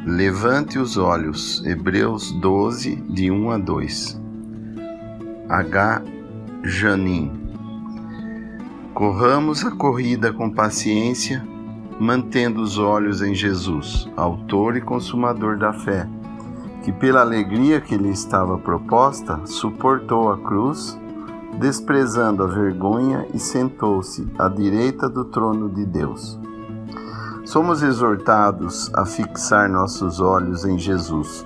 Levante os olhos. Hebreus 12, de 1 a 2. H. Janin. Corramos a corrida com paciência, mantendo os olhos em Jesus, autor e consumador da fé, que pela alegria que lhe estava proposta, suportou a cruz, desprezando a vergonha e sentou-se à direita do trono de Deus. Somos exortados a fixar nossos olhos em Jesus.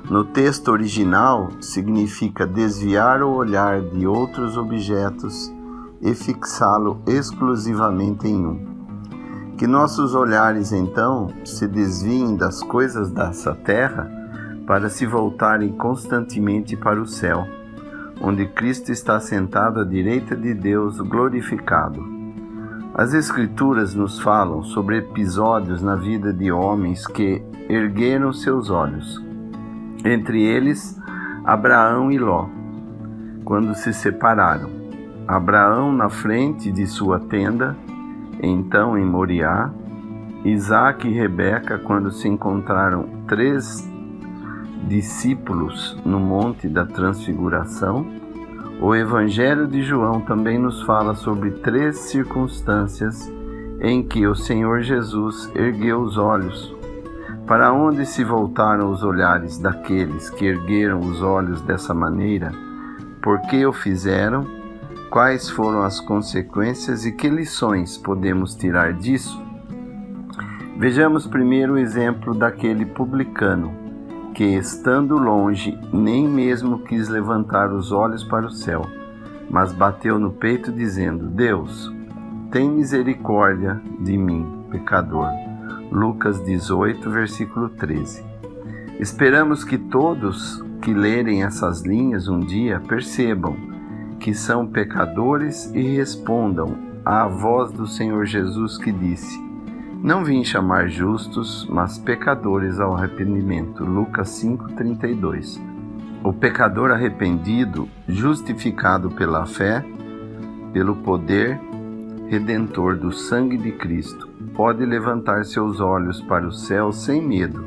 No texto original, significa desviar o olhar de outros objetos e fixá-lo exclusivamente em um. Que nossos olhares, então, se desviem das coisas dessa terra para se voltarem constantemente para o céu, onde Cristo está sentado à direita de Deus glorificado. As Escrituras nos falam sobre episódios na vida de homens que ergueram seus olhos. Entre eles, Abraão e Ló, quando se separaram. Abraão na frente de sua tenda, então em Moriá, Isaque e Rebeca quando se encontraram 3 discípulos no Monte da Transfiguração. O Evangelho de João também nos fala sobre 3 circunstâncias em que o Senhor Jesus ergueu os olhos. Para onde se voltaram os olhares daqueles que ergueram os olhos dessa maneira? Por que o fizeram? Quais foram as consequências e que lições podemos tirar disso? Vejamos primeiro o exemplo daquele publicano, que, estando longe, nem mesmo quis levantar os olhos para o céu, mas bateu no peito, dizendo: Deus, tem misericórdia de mim, pecador. Lucas 18, versículo 13. Esperamos que todos que lerem essas linhas um dia percebam que são pecadores e respondam à voz do Senhor Jesus que disse: Não vim chamar justos, mas pecadores ao arrependimento. Lucas 5:32. O pecador arrependido, justificado pela fé, pelo poder redentor do sangue de Cristo, pode levantar seus olhos para o céu sem medo.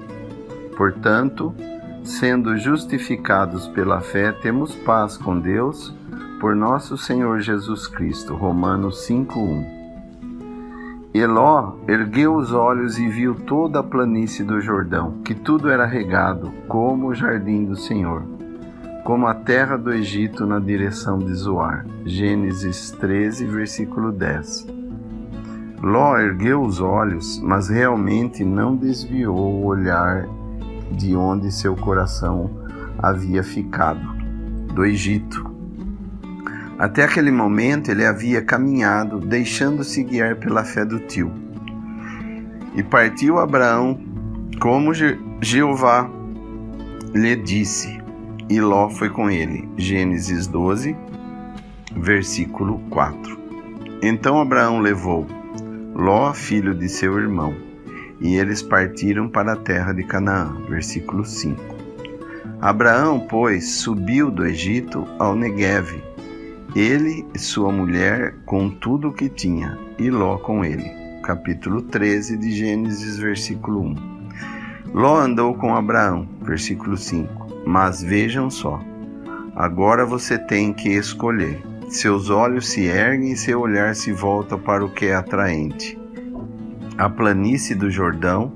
Portanto, sendo justificados pela fé, temos paz com Deus por nosso Senhor Jesus Cristo. Romanos 5:1. Eló ergueu os olhos e viu toda a planície do Jordão, que tudo era regado, como o jardim do Senhor, como a terra do Egito na direção de Zoar. Gênesis 13, versículo 10. Ló ergueu os olhos, mas realmente não desviou o olhar de onde seu coração havia ficado, do Egito. Até aquele momento ele havia caminhado, deixando-se guiar pela fé do tio. E partiu Abraão, como Jeová lhe disse, e Ló foi com ele. Gênesis 12, versículo 4. Então Abraão levou Ló, filho de seu irmão, e eles partiram para a terra de Canaã. Versículo 5. Abraão, pois, subiu do Egito ao Negueve, ele e sua mulher com tudo o que tinha, e Ló com ele. Capítulo 13 de Gênesis, versículo 1. Ló andou com Abraão, versículo 5. Mas vejam só, agora você tem que escolher. Seus olhos se erguem e seu olhar se volta para o que é atraente. A planície do Jordão,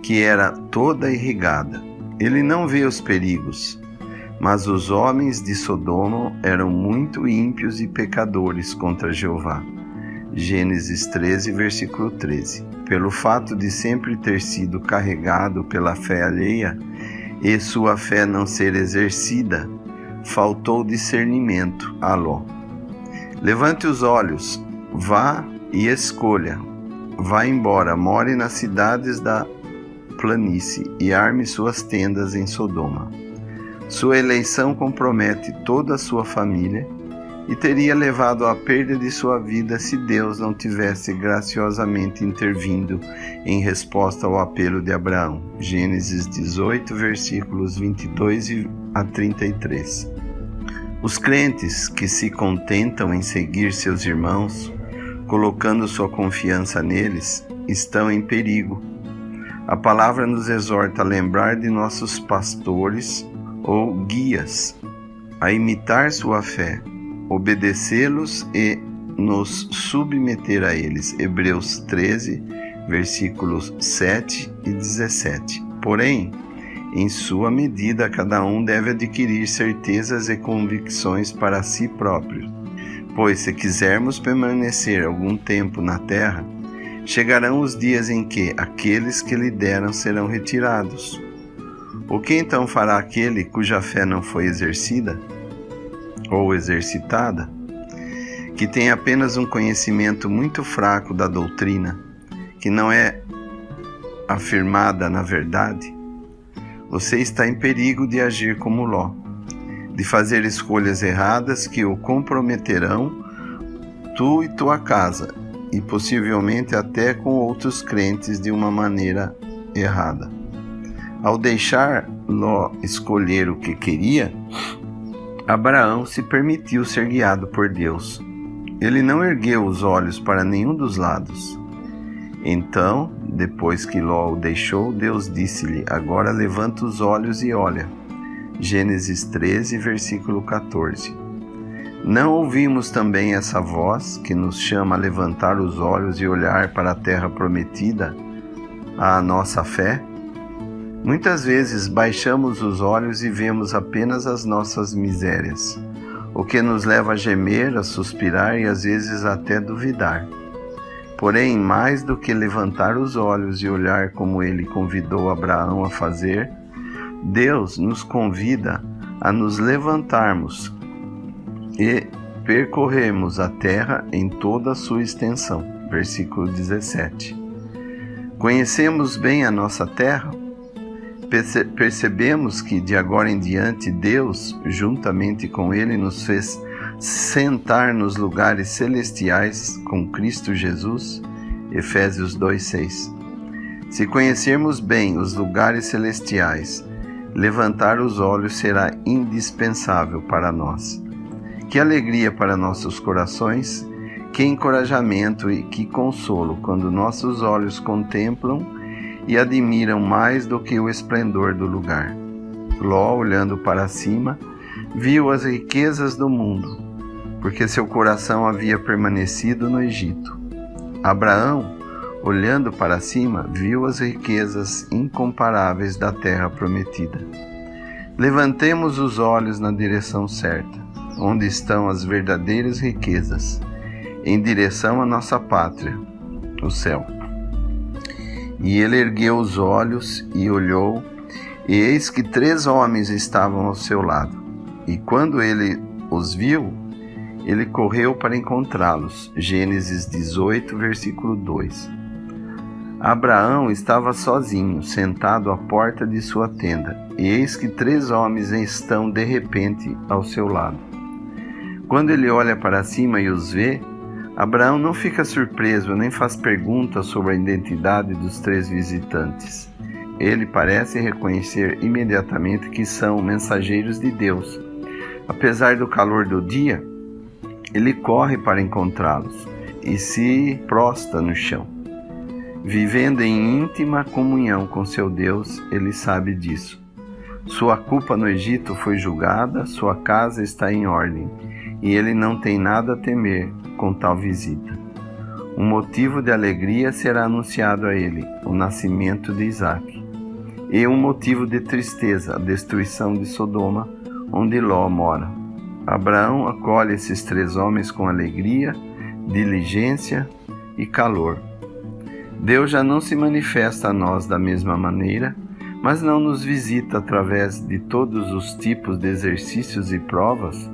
que era toda irrigada. Ele não vê os perigos, mas os homens de Sodoma eram muito ímpios e pecadores contra Jeová. Gênesis 13, versículo 13. Pelo fato de sempre ter sido carregado pela fé alheia e sua fé não ser exercida, faltou discernimento a Ló. Levante os olhos, vá e escolha. Vá embora, more nas cidades da planície e arme suas tendas em Sodoma. Sua eleição compromete toda a sua família e teria levado à perda de sua vida se Deus não tivesse graciosamente intervindo em resposta ao apelo de Abraão. Gênesis 18, versículos 22 a 33. Os crentes que se contentam em seguir seus irmãos, colocando sua confiança neles, estão em perigo. A palavra nos exorta a lembrar de nossos pastores ou guias, a imitar sua fé, obedecê-los e nos submeter a eles. Hebreus 13, versículos 7 e 17. Porém, em sua medida, cada um deve adquirir certezas e convicções para si próprio. Pois, se quisermos permanecer algum tempo na terra, chegarão os dias em que aqueles que lhe deram serão retirados. O que então fará aquele cuja fé não foi exercida ou exercitada, que tem apenas um conhecimento muito fraco da doutrina, que não é afirmada na verdade? Você está em perigo de agir como Ló, de fazer escolhas erradas que o comprometerão, tu e tua casa, e possivelmente até com outros crentes de uma maneira errada. Ao deixar Ló escolher o que queria, Abraão se permitiu ser guiado por Deus. Ele não ergueu os olhos para nenhum dos lados. Então, depois que Ló o deixou, Deus disse-lhe: agora levanta os olhos e olha. Gênesis 13, versículo 14. Não ouvimos também essa voz que nos chama a levantar os olhos e olhar para a terra prometida, à nossa fé? Muitas vezes baixamos os olhos e vemos apenas as nossas misérias, o que nos leva a gemer, a suspirar e às vezes até duvidar. Porém, mais do que levantar os olhos e olhar como ele convidou Abraão a fazer, Deus nos convida a nos levantarmos e percorrermos a terra em toda a sua extensão. Versículo 17. Conhecemos bem a nossa terra? Percebemos que de agora em diante Deus, juntamente com Ele, nos fez sentar nos lugares celestiais com Cristo Jesus. Efésios 2:6. Se conhecermos bem os lugares celestiais, levantar os olhos será indispensável para nós. Que alegria para nossos corações, que encorajamento e que consolo quando nossos olhos contemplam e admiram mais do que o esplendor do lugar. Ló, olhando para cima, viu as riquezas do mundo, porque seu coração havia permanecido no Egito. Abraão, olhando para cima, viu as riquezas incomparáveis da terra prometida. Levantemos os olhos na direção certa, onde estão as verdadeiras riquezas, em direção à nossa pátria, o céu. E ele ergueu os olhos e olhou, e eis que 3 homens estavam ao seu lado. E quando ele os viu, ele correu para encontrá-los. Gênesis 18, versículo 2. Abraão estava sozinho, sentado à porta de sua tenda, e eis que 3 homens estão de repente ao seu lado. Quando ele olha para cima e os vê, Abraão não fica surpreso nem faz perguntas sobre a identidade dos 3 visitantes. Ele parece reconhecer imediatamente que são mensageiros de Deus. Apesar do calor do dia, ele corre para encontrá-los e se prostra no chão. Vivendo em íntima comunhão com seu Deus, ele sabe disso. Sua culpa no Egito foi julgada, sua casa está em ordem, e ele não tem nada a temer com tal visita. Um motivo de alegria será anunciado a ele, o nascimento de Isaque, e um motivo de tristeza, a destruição de Sodoma, onde Ló mora. Abraão acolhe esses 3 homens com alegria, diligência e calor. Deus já não se manifesta a nós da mesma maneira, mas não nos visita através de todos os tipos de exercícios e provas,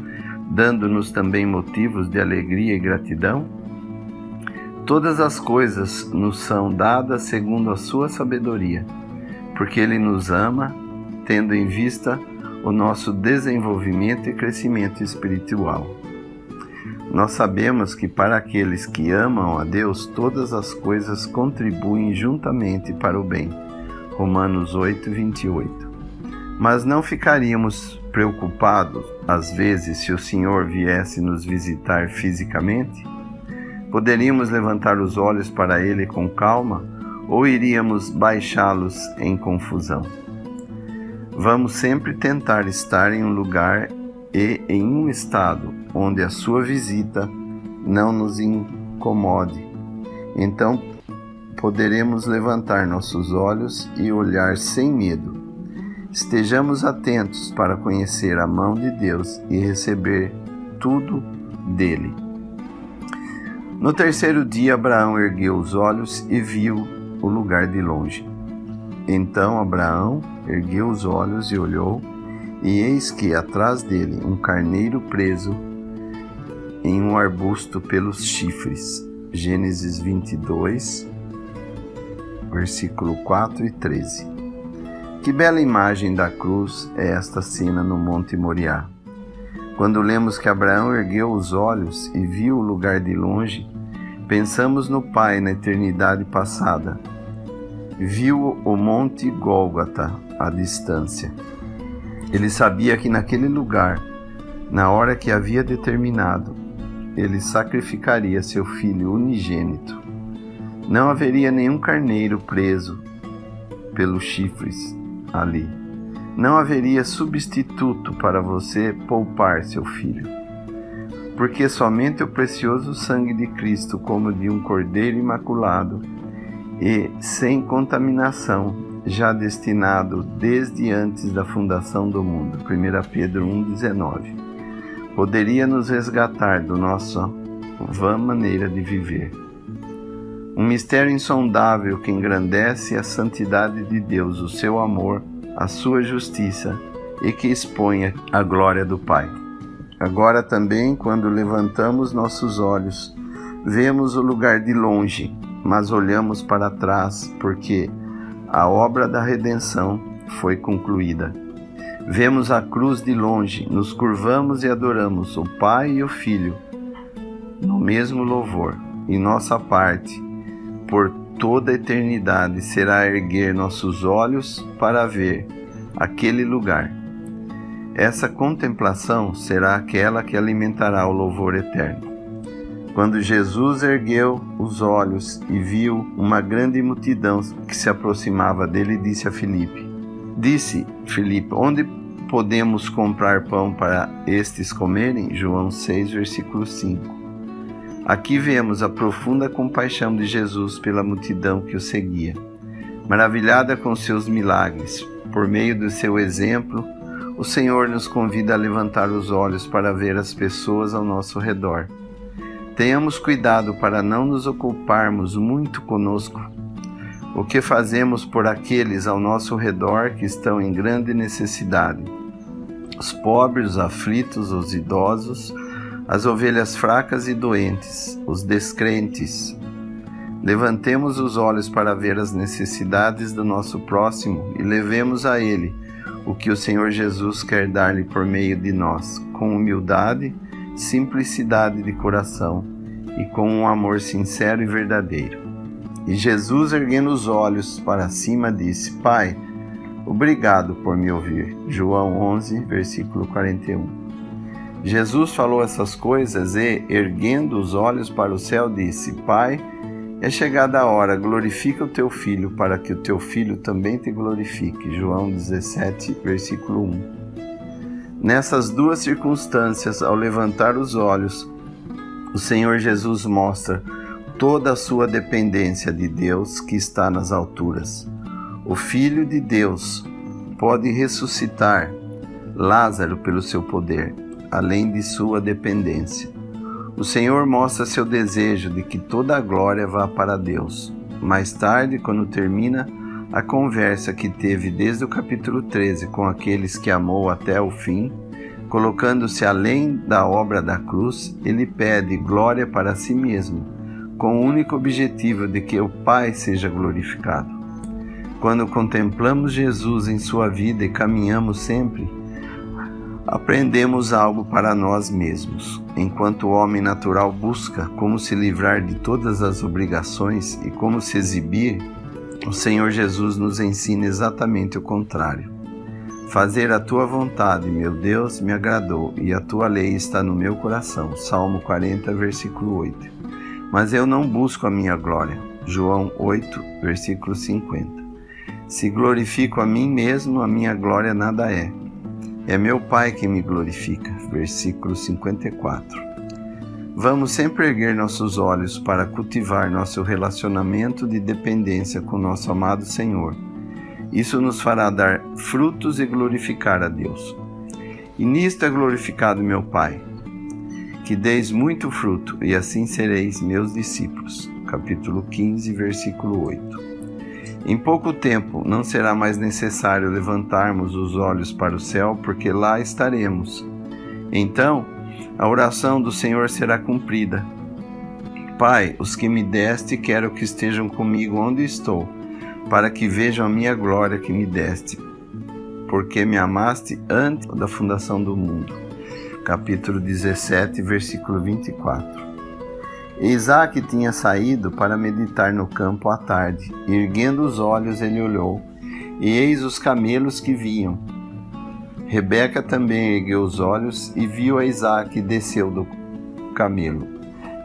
dando-nos também motivos de alegria e gratidão? Todas as coisas nos são dadas segundo a sua sabedoria, porque Ele nos ama, tendo em vista o nosso desenvolvimento e crescimento espiritual. Nós sabemos que para aqueles que amam a Deus, todas as coisas contribuem juntamente para o bem. Romanos 8, 28. Mas não ficaríamos preocupados, às vezes, se o Senhor viesse nos visitar fisicamente? Poderíamos levantar os olhos para Ele com calma, ou iríamos baixá-los em confusão? Vamos sempre tentar estar em um lugar e em um estado onde a sua visita não nos incomode. Então poderemos levantar nossos olhos e olhar sem medo. Estejamos atentos para conhecer a mão de Deus e receber tudo dele. No terceiro dia, Abraão ergueu os olhos e viu o lugar de longe. Então Abraão ergueu os olhos e olhou, e eis que atrás dele um carneiro preso em um arbusto pelos chifres. Gênesis 22, versículo 4 e 13. Que bela imagem da cruz é esta cena no Monte Moriá. Quando lemos que Abraão ergueu os olhos e viu o lugar de longe, pensamos no Pai na eternidade passada. Viu o Monte Gólgota à distância. Ele sabia que naquele lugar, na hora que havia determinado, ele sacrificaria seu filho unigênito. Não haveria nenhum carneiro preso pelos chifres ali. Não haveria substituto para você poupar seu filho. Porque somente o precioso sangue de Cristo, como de um cordeiro imaculado e sem contaminação, já destinado desde antes da fundação do mundo, 1 Pedro 1,19, poderia nos resgatar do nossa vã maneira de viver. Um mistério insondável que engrandece a santidade de Deus, o seu amor, a sua justiça e que expõe a glória do Pai. Agora também, quando levantamos nossos olhos, vemos o lugar de longe, mas olhamos para trás, porque a obra da redenção foi concluída. Vemos a cruz de longe, nos curvamos e adoramos o Pai e o Filho no mesmo louvor, e nossa parte, por toda a eternidade, será erguer nossos olhos para ver aquele lugar. Essa contemplação será aquela que alimentará o louvor eterno. Quando Jesus ergueu os olhos e viu uma grande multidão que se aproximava dele, disse Filipe, onde podemos comprar pão para estes comerem? João 6, versículo 5. Aqui vemos a profunda compaixão de Jesus pela multidão que o seguia. Maravilhada com seus milagres, por meio do seu exemplo, o Senhor nos convida a levantar os olhos para ver as pessoas ao nosso redor. Tenhamos cuidado para não nos ocuparmos muito conosco. O que fazemos por aqueles ao nosso redor que estão em grande necessidade? Os pobres, os aflitos, os idosos, as ovelhas fracas e doentes, os descrentes. Levantemos os olhos para ver as necessidades do nosso próximo e levemos a ele o que o Senhor Jesus quer dar-lhe por meio de nós, com humildade, simplicidade de coração e com um amor sincero e verdadeiro. E Jesus, erguendo os olhos para cima, disse, Pai, obrigado por me ouvir. João 11, versículo 41. Jesus falou essas coisas e, erguendo os olhos para o céu, disse, Pai, é chegada a hora, glorifica o teu Filho, para que o teu Filho também te glorifique. João 17, versículo 1. Nessas duas circunstâncias, ao levantar os olhos, o Senhor Jesus mostra toda a sua dependência de Deus que está nas alturas. O Filho de Deus pode ressuscitar Lázaro pelo seu poder, além de sua dependência. O Senhor mostra seu desejo de que toda a glória vá para Deus. Mais tarde, quando termina a conversa que teve desde o capítulo 13 com aqueles que amou até o fim, colocando-se além da obra da cruz, ele pede glória para si mesmo, com o único objetivo de que o Pai seja glorificado. Quando contemplamos Jesus em sua vida e caminhamos sempre, aprendemos algo para nós mesmos. Enquanto o homem natural busca como se livrar de todas as obrigações e como se exibir, o Senhor Jesus nos ensina exatamente o contrário. Fazer a tua vontade, meu Deus, me agradou, e a tua lei está no meu coração. Salmo 40, versículo 8. Mas eu não busco a minha glória. João 8, versículo 50. Se glorifico a mim mesmo, a minha glória nada é. É meu Pai que me glorifica. Versículo 54. Vamos sempre erguer nossos olhos para cultivar nosso relacionamento de dependência com nosso amado Senhor. Isso nos fará dar frutos e glorificar a Deus. E nisto é glorificado meu Pai, que deis muito fruto, e assim sereis meus discípulos. Capítulo 15, versículo 8. Em pouco tempo não será mais necessário levantarmos os olhos para o céu, porque lá estaremos. Então, a oração do Senhor será cumprida. Pai, os que me deste, quero que estejam comigo onde estou, para que vejam a minha glória que me deste, porque me amaste antes da fundação do mundo. Capítulo 17, versículo 24. Isaac tinha saído para meditar no campo à tarde. Erguendo os olhos, ele olhou, e eis os camelos que vinham. Rebeca também ergueu os olhos e viu a Isaac e desceu do camelo.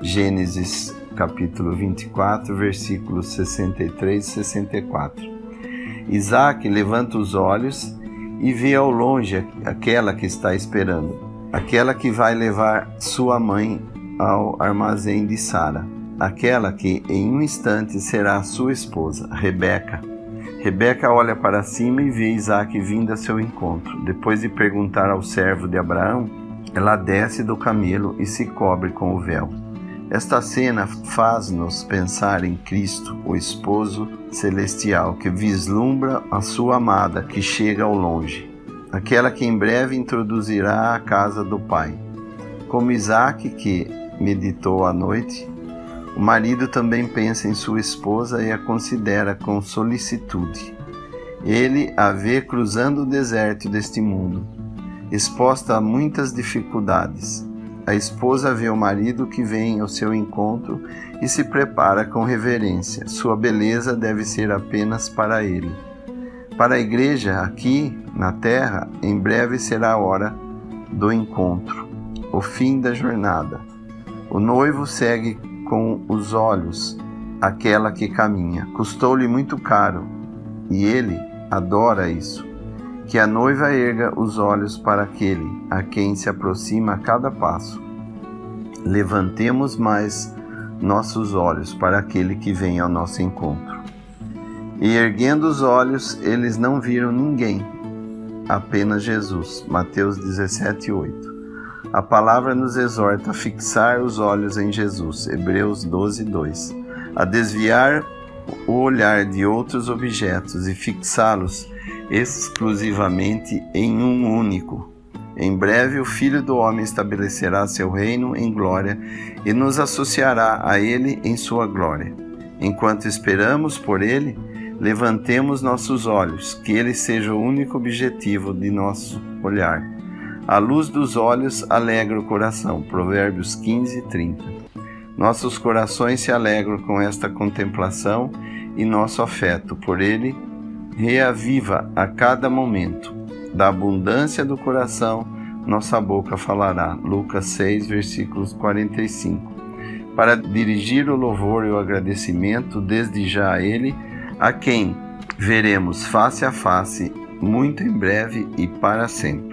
Gênesis capítulo 24, versículos 63 e 64. Isaac levanta os olhos e vê ao longe aquela que está esperando, aquela que vai levar sua mãe ao armazém de Sara, aquela que em um instante será sua esposa, Rebeca. Rebeca olha para cima e vê Isaac vindo a seu encontro. Depois de perguntar ao servo de Abraão, ela desce do camelo e se cobre com o véu. Esta cena faz-nos pensar em Cristo, o esposo celestial, que vislumbra a sua amada que chega ao longe, aquela que em breve introduzirá a casa do Pai. Como Isaac, que meditou à noite, o marido também pensa em sua esposa e a considera com solicitude. Ele a vê cruzando o deserto deste mundo, exposta a muitas dificuldades. A esposa vê o marido que vem ao seu encontro e se prepara com reverência. Sua beleza deve ser apenas para ele. Para a igreja, aqui na terra, em breve será a hora do encontro, o fim da jornada. O noivo segue com os olhos aquela que caminha. Custou-lhe muito caro, e ele adora isso. Que a noiva erga os olhos para aquele a quem se aproxima a cada passo. Levantemos mais nossos olhos para aquele que vem ao nosso encontro. E erguendo os olhos, eles não viram ninguém, apenas Jesus. Mateus 17, 8. A palavra nos exorta a fixar os olhos em Jesus. Hebreus 12, 2. A desviar o olhar de outros objetos e fixá-los exclusivamente em um único. Em breve o Filho do Homem estabelecerá seu reino em glória e nos associará a ele em sua glória. Enquanto esperamos por ele, levantemos nossos olhos, que ele seja o único objetivo de nosso olhar. A luz dos olhos alegra o coração. Provérbios 15, 30. Nossos corações se alegram com esta contemplação e nosso afeto por ele reaviva a cada momento. Da abundância do coração, nossa boca falará. Lucas 6, versículos 45. Para dirigir o louvor e o agradecimento desde já a ele, a quem veremos face a face, muito em breve e para sempre.